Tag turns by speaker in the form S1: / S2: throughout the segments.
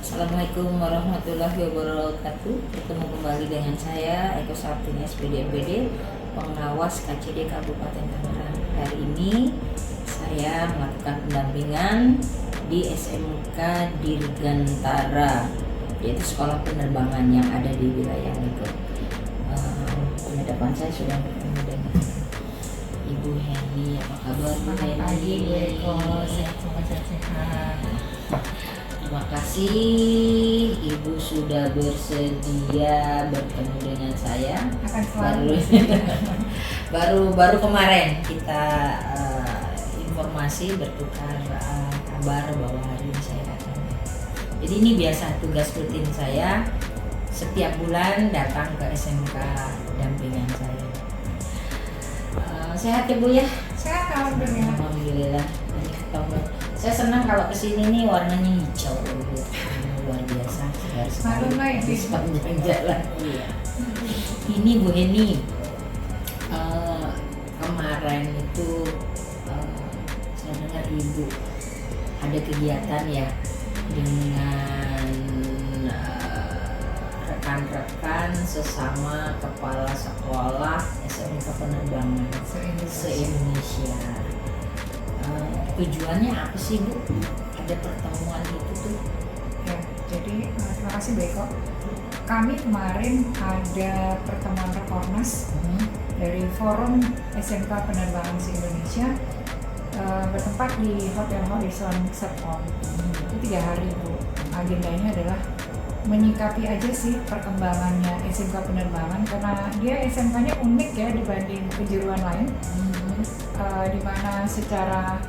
S1: Assalamualaikum warahmatullahi wabarakatuh. Ketemu kembali dengan saya Eko Sartini SPD MPD, pengawas KCD Kabupaten Tangerang. Hari ini saya melakukan pendampingan di SMK Dirgantara, yaitu sekolah penerbangan yang ada di wilayah itu. Di depan saya sudah bertemu dengan Ibu Heni. Apa kabar Bu Heni?
S2: Pagi Bu Eko, sehat-sehat.
S1: Terima kasih Ibu sudah bersedia bertemu dengan saya.
S2: Akan selalu
S1: baru kemarin kita informasi bertukar kabar bahwa hari ini saya datang. Jadi ini biasa tugas rutin saya setiap bulan datang ke SMK dampingan saya. Sehat ya Bu ya?
S2: Sehat, alhamdulillah.
S1: Alhamdulillah. Saya senang kalau kesini nih warnanya hijau, luar biasa, segar sekali di sepanjang jalan. Iya. Ini Bu Heni, kemarin itu saya dengar Ibu ada kegiatan ya dengan rekan-rekan sesama kepala sekolah SMK penerbangan se-Indonesia. Tujuannya apa sih Bu? Ada pertemuan itu tuh?
S2: Ya, jadi terima kasih Bu Eko. Kami kemarin ada pertemuan Rakornas dari Forum SMK Penerbangan se-Indonesia bertempat di Hotel Horizon Serpong. Itu 3 hari Bu. Agendanya adalah menyikapi aja sih perkembangannya SMK penerbangan, karena dia SMK-nya unik ya dibanding kejuruan lain, di mana secara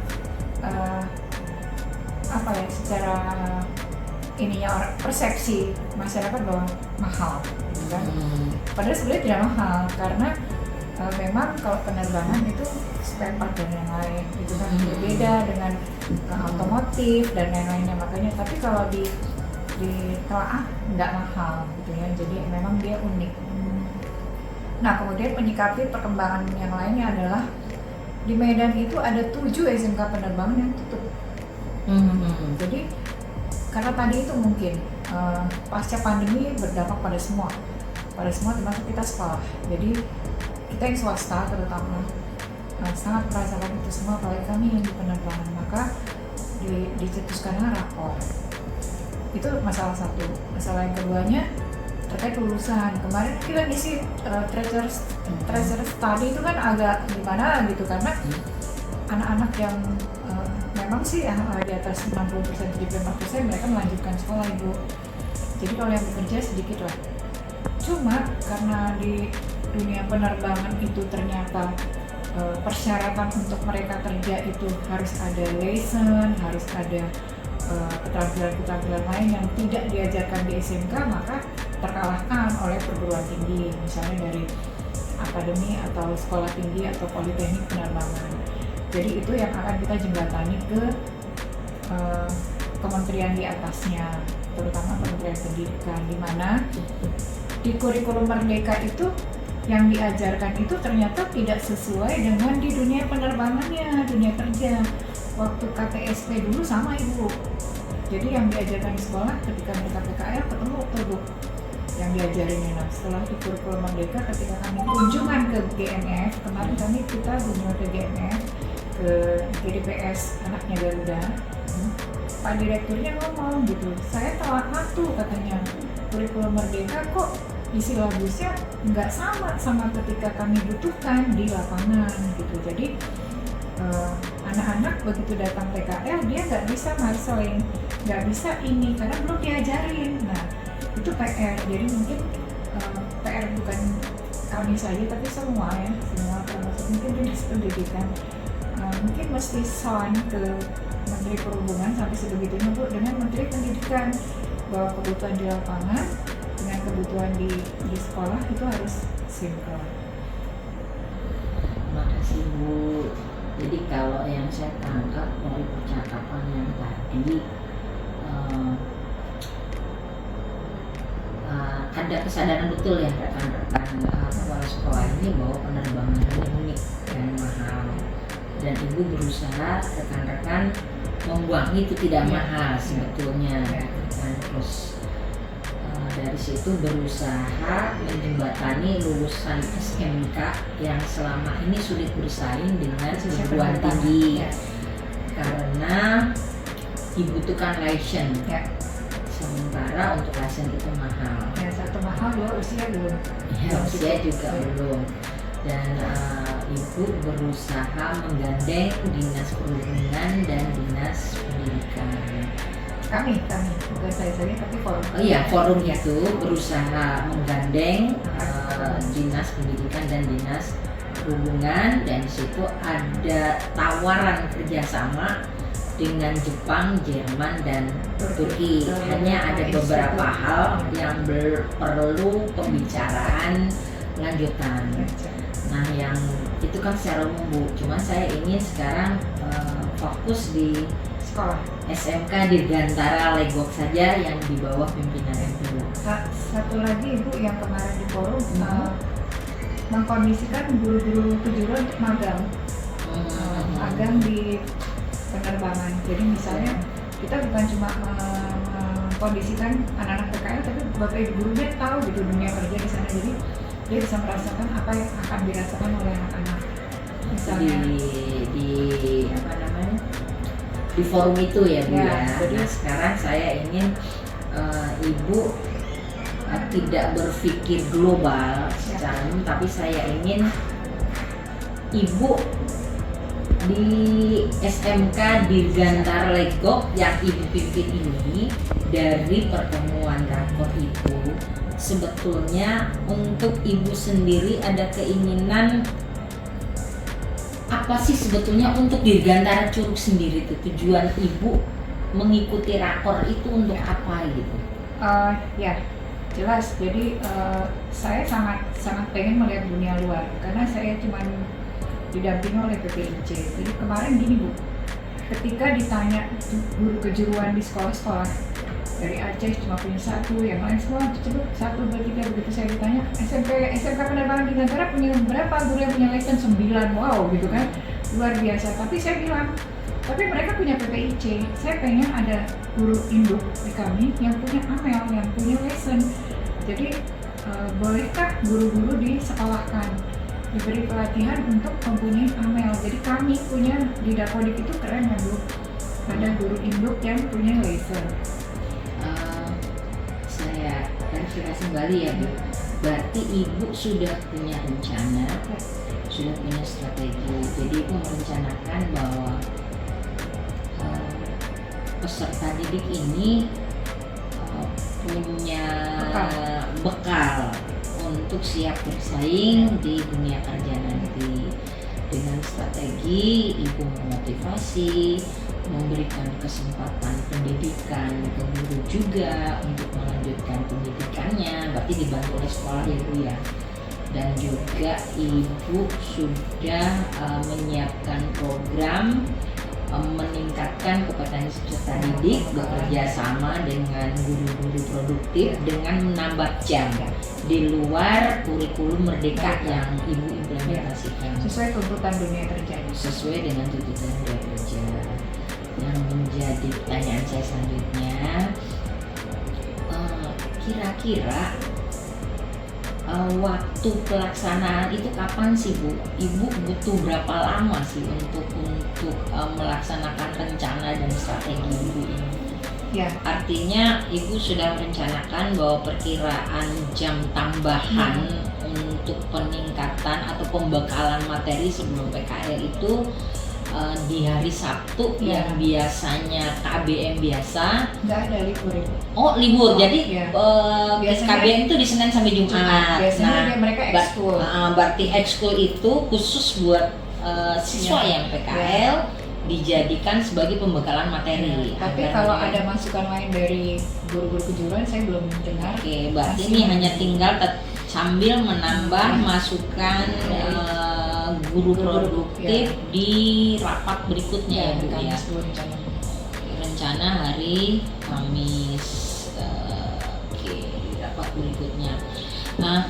S2: secara ininya persepsi masyarakat bahwa mahal, kan? Padahal sebenarnya tidak mahal karena memang kalau penerbangan itu spare part dan yang lain itu kan berbeda dengan otomotif dan lain-lainnya, makanya tapi kalau di telaah nggak mahal gitu ya, jadi memang dia unik. Nah kemudian menyikapi perkembangan yang lainnya adalah di Medan itu ada 7 SMK penerbangan yang tutup. Jadi karena tadi itu mungkin pasca pandemi berdampak pada semua termasuk kita sekolah. Jadi kita yang swasta terutama sangat merasakan itu semua, apalagi kami yang di penerbangan. Maka dicetuskanlah rapor. Itu masalah satu. Masalah yang keduanya terkait lulusan. Kemarin kita ngisi treasure study itu kan agak gimana gitu, karena anak-anak yang memang sih di atas 60%, 75% mereka melanjutkan sekolah Ibu. Jadi kalau yang bekerja sedikit lah. Cuma karena di dunia penerbangan itu ternyata persyaratan untuk mereka kerja itu harus ada lesson, harus ada keterampilan-keterampilan lain yang tidak diajarkan di SMK, maka terkalahkan oleh perguruan tinggi, misalnya dari akademi atau sekolah tinggi atau politeknik penerbangan. Jadi itu yang akan kita jembatani ke kementerian di atasnya, terutama Kementerian Pendidikan, di mana di kurikulum Merdeka itu yang diajarkan itu ternyata tidak sesuai dengan di dunia penerbangannya, dunia kerja. Waktu KTSP dulu sama Ibu. Jadi yang diajarkan di sekolah ketika mereka PKL ketemu tuh Bu yang diajarinnya. Nah setelah di kurikulum Merdeka, ketika kami kunjungan ke GMF, kemarin kita kunjungan ke GMF, ke GDPS anaknya Garuda, Pak Direkturnya ngomong gitu, saya telat waktu katanya, kurikulum Merdeka kok isi silabusnya nggak sama ketika kami butuhkan di lapangan gitu. Jadi anak-anak begitu datang PKL dia nggak bisa marseling, nggak bisa ini karena belum diajarin. Nah itu PR. Jadi mungkin PR bukan kami saja tapi semua ya, semua termasuk mungkin dinas pendidikan mungkin mesti sound ke Menteri Perhubungan sampai sebegitunya Bu dengan Menteri Pendidikan, bahwa kebutuhan di lapangan dengan kebutuhan di sekolah itu harus sinkron.
S1: Terima kasih Bu. Jadi kalau yang saya tangkap dari percakapan yang tadi ada kesadaran betul ya rekan-rekan kepala sekolah ini bahwa penerbangan ini unik dan mahal, dan Ibu berusaha rekan-rekan membuang itu tidak
S2: Ya.
S1: mahal sebetulnya.
S2: Ya.
S1: Nah, terus dari situ berusaha menjembatani lulusan SMK yang selama ini sulit bersaing dengan perguruan tinggi
S2: Ya.
S1: karena dibutuhkan license.
S2: Ya.
S1: Sementara untuk license itu mahal.
S2: Ya, satu mahal, dua usia belum.
S1: Ya, usia juga belum. Dan ibu berusaha menggandeng dinas perhubungan dan dinas pendidikan.
S2: Kami bukan saya saja tapi forum.
S1: Oh iya, forum itu berusaha menggandeng dinas pendidikan dan dinas perhubungan, dan di situ ada tawaran kerjasama dengan Jepang, Jerman, dan Turki. Hanya ada beberapa hal yang perlu pembicaraan lanjutan. Nah, yang itu kan secara umum Bu. Cuman saya ingin sekarang fokus di
S2: Sekolah.
S1: SMK Dirgantara Legok saja yang di bawah pimpinan Ibu.
S2: Satu lagi Ibu yang kemarin di forum mengkondisikan guru-guru kejuruan untuk magang. Magang di penerbangan. Jadi misalnya kita bukan cuma mengkondisikan anak-anak PKL, tapi Bapak Ibu gurunya tahu gitu dunia kerja di sana. Jadi dia bisa merasakan apa yang akan dirasakan oleh anak-anak. Misalnya
S1: di apa namanya? Di forum itu ya Bu ya.
S2: Jadi
S1: Nah, sekarang saya ingin Ibu tidak berpikir global secara umum, tapi saya ingin Ibu di SMK Dirgantara Legok yang Ibu pimpin ini, dari pertemuan rakor itu sebetulnya untuk Ibu sendiri ada keinginan apa sih sebetulnya untuk Dirgantara Curug sendiri itu tujuan Ibu mengikuti rakor itu untuk apa gitu?
S2: Ya jelas. Jadi saya sangat pengen melihat dunia luar karena saya cuma didampingi oleh PPIC. Jadi kemarin gini Bu, ketika ditanya guru kejuruan di sekolah-sekolah dari Aceh cuma punya satu, yang lain semua cepet 1, 2, 3. Begitu saya ditanya SMK penerbangan Dirgantara punya berapa guru yang punya license? 9. Wow gitu kan, luar biasa. Tapi saya bilang, tapi mereka punya PPIC. Saya pengen ada guru induk di kami yang punya AMEL, yang punya license. Jadi bolehkah guru-guru disekolahkan, diberi pelatihan untuk mempunyai AMEL? Jadi kami punya di Dapodik itu keren ya Bu, ada guru induk yang punya license.
S1: Saya klarifikasi kembali ya Bu. Berarti Ibu sudah punya rencana, sudah punya strategi. Jadi Ibu merencanakan bahwa peserta didik ini punya bekal untuk siap bersaing di dunia kerja nanti. Dengan strategi Ibu memotivasi, memberikan kesempatan pendidikan ke guru juga untuk melanjutkan pendidikannya, berarti dibantu oleh sekolah ya Bu ya. Dan juga Ibu sudah menyiapkan program meningkatkan kompetensi peserta didik, bekerja sama dengan guru-guru produktif dengan menambah jam di luar kurikulum merdeka yang Ibu implementasikan
S2: sesuai tuntutan dunia kerja.
S1: Sesuai dengan tuntutan dunia kerja. Yang menjadi pertanyaan saya selanjutnya, kira-kira waktu pelaksanaan itu kapan sih Bu? Ibu butuh berapa lama sih untuk melaksanakan rencana dan strategi Ibu ini?
S2: Ya.
S1: Artinya Ibu sudah merencanakan bahwa perkiraan jam tambahan untuk peningkatan atau pembekalan materi sebelum PKL itu di hari Sabtu yang biasanya KBM biasa
S2: nggak ada libur Ibu.
S1: Oh libur, jadi
S2: biasanya
S1: KBM itu di Senin sampai Jumat.
S2: Biasanya mereka ekskul.
S1: Berarti ekskul itu khusus buat siswa yang PKL dijadikan sebagai pembekalan materi.
S2: Tapi kalau ada masukan lain dari guru-guru kejuruan saya belum dengar.
S1: Oke, berarti ini hanya tinggal sambil menambah masukan guru produktif di rapat berikutnya ya Bu ya. Rencana hari Kamis. Oke, di rapat berikutnya. Nah,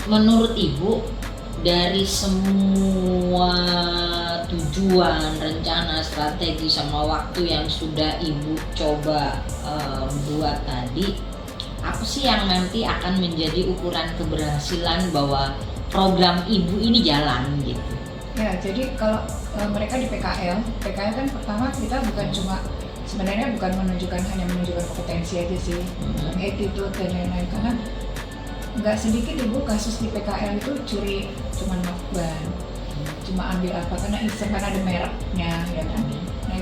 S1: menurut Ibu dari semua tujuan, rencana, strategi sama waktu yang sudah Ibu coba buat tadi, apa sih yang nanti akan menjadi ukuran keberhasilan bahwa program Ibu ini jalan gitu?
S2: Ya, jadi kalau mereka di PKL kan pertama kita bukan cuma sebenarnya bukan hanya menunjukkan kompetensi aja sih, attitude dan lain-lain, karena nggak sedikit Ibu kasus di PKL itu curi cuma ban, cuma ambil apa karena iseng, karena ada mereknya ya kan. Nah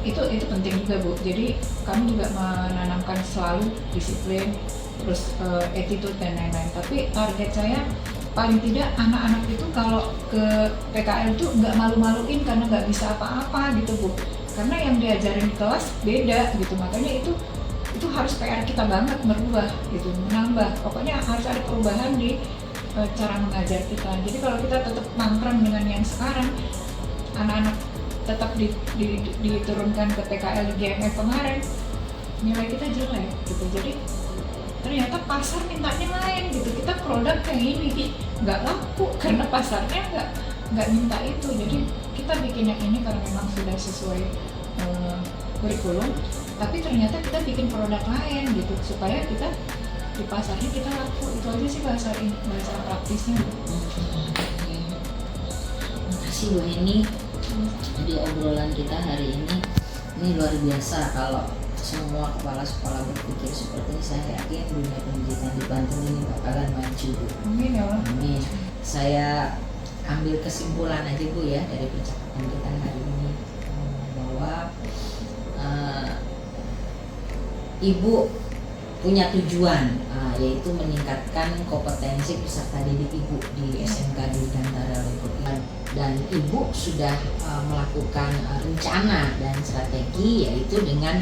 S2: itu penting juga Bu. Jadi kami juga menanamkan selalu disiplin, terus attitude dan lain-lain. Tapi target saya paling tidak anak-anak itu kalau ke PKL itu nggak malu-maluin karena nggak bisa apa-apa gitu Bu. Karena yang diajarin di kelas beda gitu, makanya itu harus PR kita banget merubah gitu, menambah. Pokoknya harus ada perubahan di cara mengajar kita. Jadi kalau kita tetap nangkrang dengan yang sekarang, anak-anak tetap diturunkan ke PKL di GMF kemarin, nilai kita jelek gitu. Jadi ternyata pasar mintanya lain gitu. Kita produk yang ini nggak laku karena pasarnya nggak minta itu. Jadi kita bikin yang ini karena memang sudah sesuai kurikulum, tapi ternyata kita bikin produk lain gitu supaya kita di pasarnya kita laku. Itu aja sih bahasa praktisnya.
S1: Makasih Bu Eni. Jadi obrolan kita hari ini luar biasa. Kalau semua kepala-kepala berpikir seperti ini, saya yakin dunia pendidikan di Banten ini bakalan maju Bu.
S2: Amin ya Allah.
S1: Amin. Saya ambil kesimpulan aja Bu ya dari percakapan kita hari ini, bahwa Ibu punya tujuan, yaitu meningkatkan kompetensi peserta didik Ibu di SMK di Gantara Liput. Dan Ibu sudah melakukan rencana dan strategi, yaitu dengan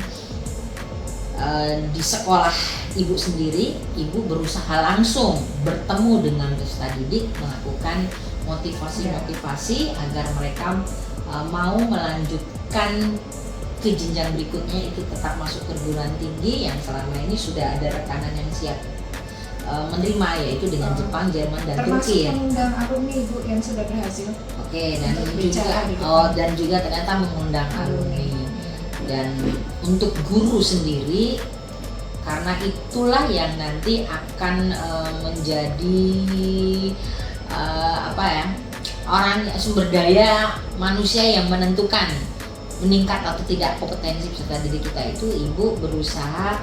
S1: di sekolah Ibu sendiri, Ibu berusaha langsung bertemu dengan peserta didik, melakukan motivasi agar mereka mau melanjutkan ke jenjang berikutnya, itu tetap masuk perguruan tinggi yang selama ini sudah ada rekanan yang siap menerima, yaitu dengan Jepang, Jerman, dan Turki.
S2: Termasuk mengundang alumni Ibu yang sudah berhasil.
S1: Oke, dan juga ternyata mengundang alumni. Dan untuk guru sendiri, karena itulah yang nanti akan menjadi orang sumber daya manusia yang menentukan meningkat atau tidak kompetensi peserta didik kita itu. Ibu berusaha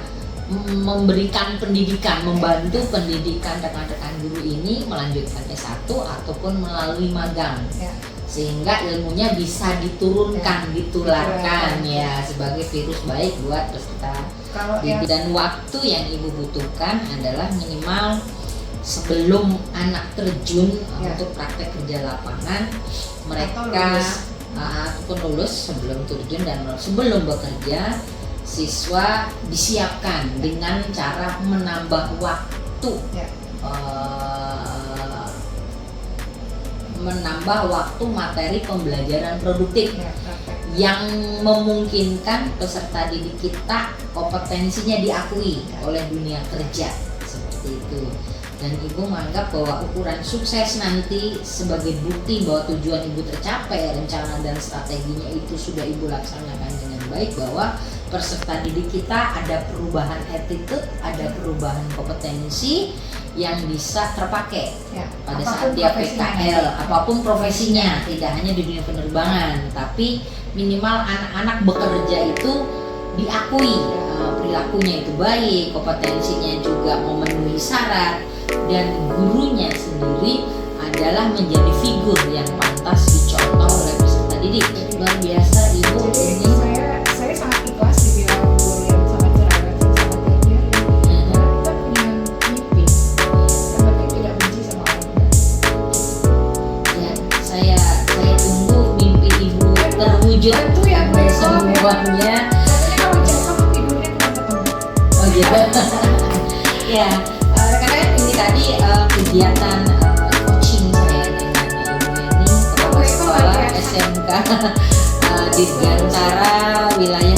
S1: memberikan pendidikan, membantu pendidikan rekan-rekan guru ini melanjutkan S1 ataupun melalui magang, sehingga ilmunya bisa diturunkan, ditularkan ya sebagai virus baik buat peserta didik. Dan waktu yang Ibu butuhkan adalah minimal sebelum anak terjun untuk praktek kerja lapangan, mereka ataupun lulus, sebelum terjun dan sebelum bekerja, siswa disiapkan dengan cara menambah waktu, menambah waktu materi pembelajaran produktif yang memungkinkan peserta didik kita kompetensinya diakui oleh dunia kerja, seperti itu. Dan Ibu menganggap bahwa ukuran sukses nanti sebagai bukti bahwa tujuan Ibu tercapai, rencana dan strateginya itu sudah Ibu laksanakan dengan baik, bahwa peserta didik kita ada perubahan attitude, ada perubahan kompetensi yang bisa terpakai pada saat dia PKL, apapun profesinya, tidak hanya di dunia penerbangan, tapi minimal anak-anak bekerja itu diakui, perilakunya itu baik, kompetensinya juga memenuhi syarat, dan gurunya sendiri adalah menjadi figur yang pantas dicontoh oleh peserta didik. Luar biasa Ibu.
S2: Jadi saya sangat ikhlas dibilang guru yang sangat cerewet, sangat tegar, karena kita punya mimpi, tapi tidak benci sama orang tua.
S1: Ya, saya tunggu mimpi Ibu terwujud
S2: Itu yang
S1: semuanya.
S2: Katanya kalau jatuh tidurnya nggak ketemu.
S1: Oh gitu. Ya, rekan-rekan, ini tadi kegiatan coaching saya dengan Ibu Eni, kepala sekolah SMK di Gantara wilayah